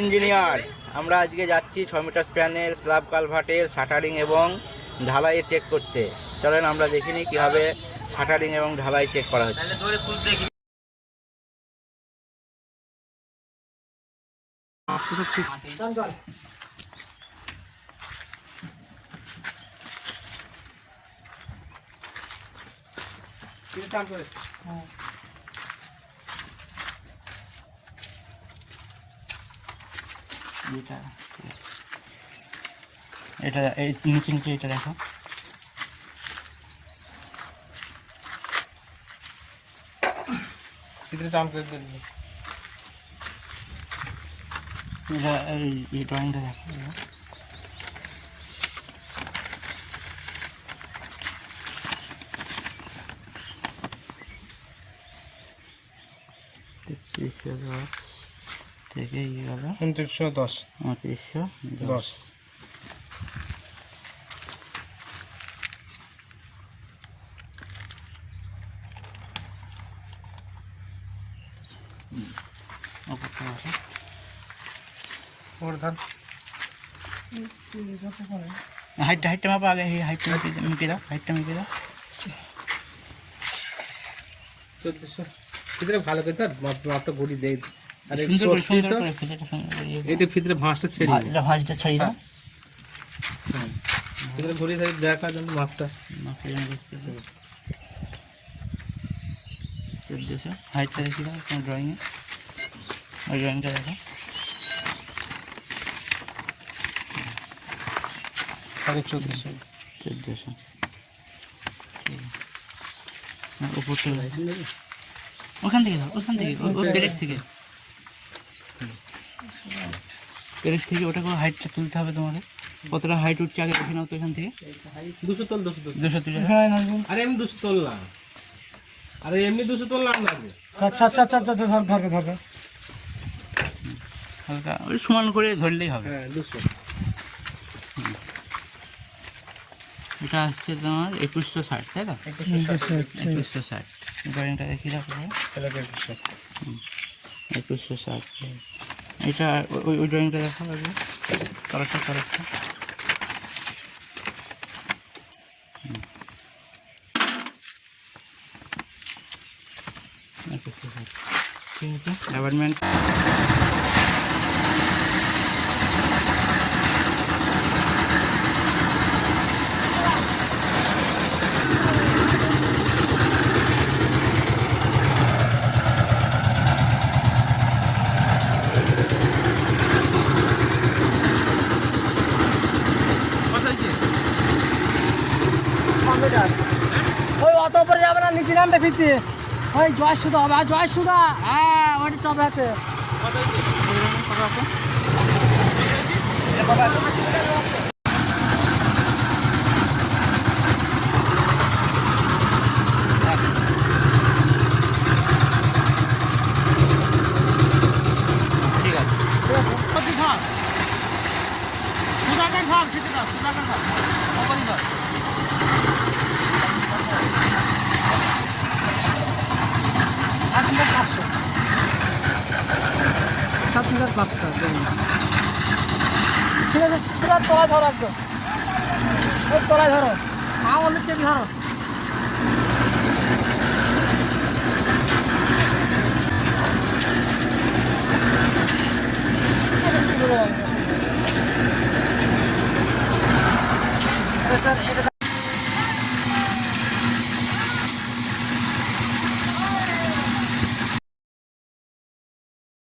Engineer আমরা আজকে যাচ্ছি 6 মিটার স্প্যানের স্ল্যাব কালভার্টের শাটারিং এবং ঢালাই চেক করতে। চলেন আমরা দেখিনি কিভাবে শাটারিং এবং ঢালাই চেক করা হচ্ছে। এটা এই নিচে এটা দেখো, এই ড্রয়িংটা দেখো। থেকে 2910 2910। হাইটটা মাপা আগে, হাইটটা মিটিয়ে দাও, হাইটটা মিটিয়ে দাও। 1400 ভিতরে ভালো করে তার মাপটা ঘুরি দেই। আর এটা ভিতরে ভাঁজটা ছেড়ে দাও, ভাঁজটা ছাড়িয়ে দাও। ভিতরে ঘুরি দেই, দেখা যাবে মাপটা। 1400 হাইটটা দেখি দাও তোমার ড্রয়িংয়ে, ওই ড্রয়িংটা দেখো। 1400 উপর থেকে ওখান থেকে দাও, ওখান থেকে পেরেক থেকে ওটা করে হাইটটা তুলতে হবে তোমাদের। কতটা হাইট উঠছে আগে দেখে নাও তো এখান থেকে। 200 তোল, 200 তুলে। আরে আমি 200 তোললাম, আরে এমনি 200 তোললাম না। আচ্ছা ধরবে হালকা ওই সমান করে ধরলেই হবে। হ্যাঁ 200। এটা আসছে তোমার 2160, তাই তো? 2160 ড্রয়িংটা দেখি রাখো। 2160 এটা ওই ড্রয়িংটা দেখো আগে, কালারটা 2160 ঠিক আছে। অ্যাপার্টমেন্ট ওই অত উপরে যাবে না, নিচে নামবে ফিরতে। ওই জয় সুধা হবে, আর জয় সুধা, হ্যাঁ ওইটা টপ আছে। ঠিক আছে। ঠিক আছে, তলায় ধরো, একদম ওই তলায় ধরো, আঙুলের চেপে ধরো।